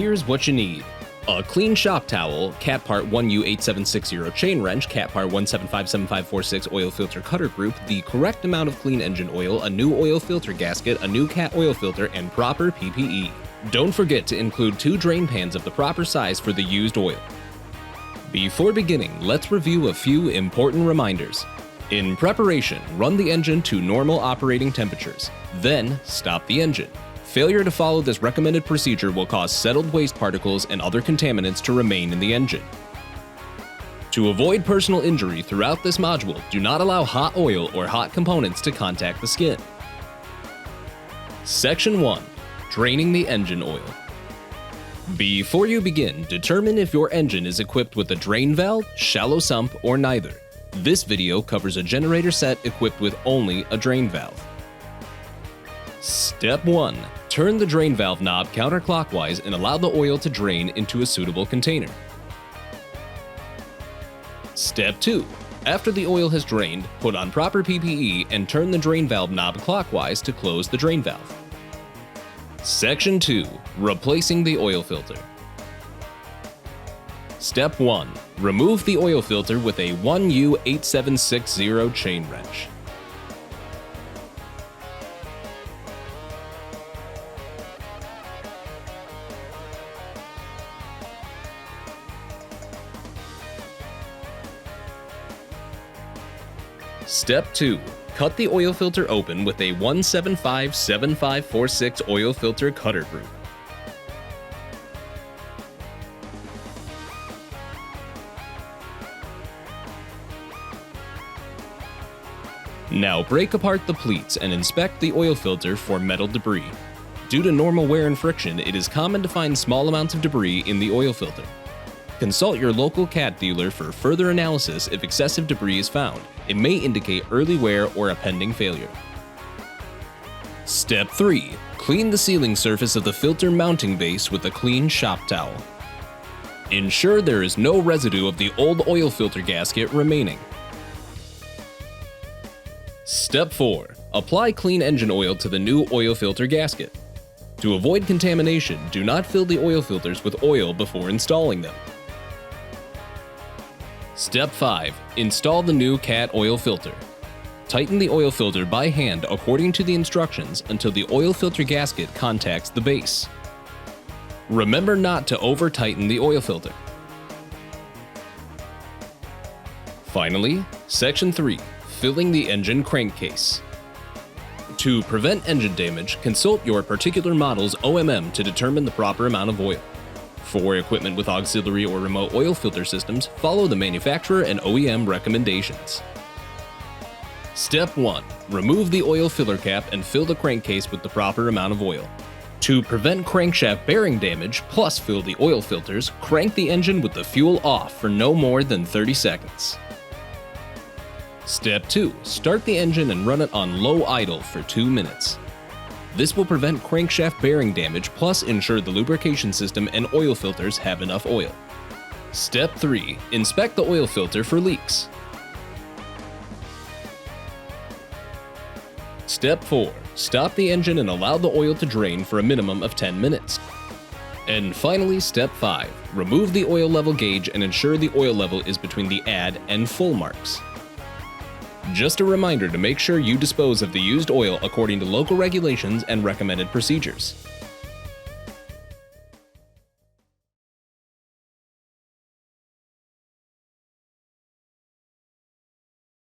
here's what you need. A clean shop towel, cat part 1U8760 chain wrench, cat part 1757546 oil filter cutter group, the correct amount of clean engine oil, a new oil filter gasket, a new cat oil filter, and proper PPE. Don't forget to include 2 drain pans of the proper size for the used oil. Before beginning, let's review a few important reminders. In preparation, run the engine to normal operating temperatures. Then, stop the engine. Failure to follow this recommended procedure will cause settled waste particles and other contaminants to remain in the engine. To avoid personal injury throughout this module, do not allow hot oil or hot components to contact the skin. Section 1. Draining the engine oil. Before you begin, determine if your engine is equipped with a drain valve, shallow sump, or neither. This video covers a generator set equipped with only a drain valve. Step 1. Turn the drain valve knob counterclockwise and allow the oil to drain into a suitable container. Step 2. After the oil has drained, put on proper PPE and turn the drain valve knob clockwise to close the drain valve. Section 2. Replacing the oil filter. Step 1. Remove the oil filter with a 1U8760 chain wrench. Step 2. Cut the oil filter open with a 1757546 oil filter cutter group. Now break apart the pleats and inspect the oil filter for metal debris. Due to normal wear and friction, it is common to find small amounts of debris in the oil filter. Consult your local cat dealer for further analysis if excessive debris is found. It may indicate early wear or a pending failure. Step 3. Clean the sealing surface of the filter mounting base with a clean shop towel. Ensure there is no residue of the old oil filter gasket remaining. Step 4. Apply clean engine oil to the new oil filter gasket. To avoid contamination, do not fill the oil filters with oil before installing them. Step 5. Install the new cat oil filter. Tighten the oil filter by hand according to the instructions until the oil filter gasket contacts the base. Remember not to over-tighten the oil filter. Finally, Section 3. Filling the engine crankcase. To prevent engine damage, consult your particular model's OMM to determine the proper amount of oil. For equipment with auxiliary or remote oil filter systems, follow the manufacturer and OEM recommendations. Step 1. Remove the oil filler cap and fill the crankcase with the proper amount of oil. To prevent crankshaft bearing damage plus fill the oil filters, crank the engine with the fuel off for no more than 30 seconds. Step 2. Start the engine and run it on low idle for 2 minutes. This will prevent crankshaft bearing damage plus ensure the lubrication system and oil filters have enough oil. Step 3. Inspect the oil filter for leaks. Step 4. Stop the engine and allow the oil to drain for a minimum of 10 minutes. And finally, Step 5. Remove the oil level gauge and ensure the oil level is between the add and full marks. Just a reminder to make sure you dispose of the used oil according to local regulations and recommended procedures.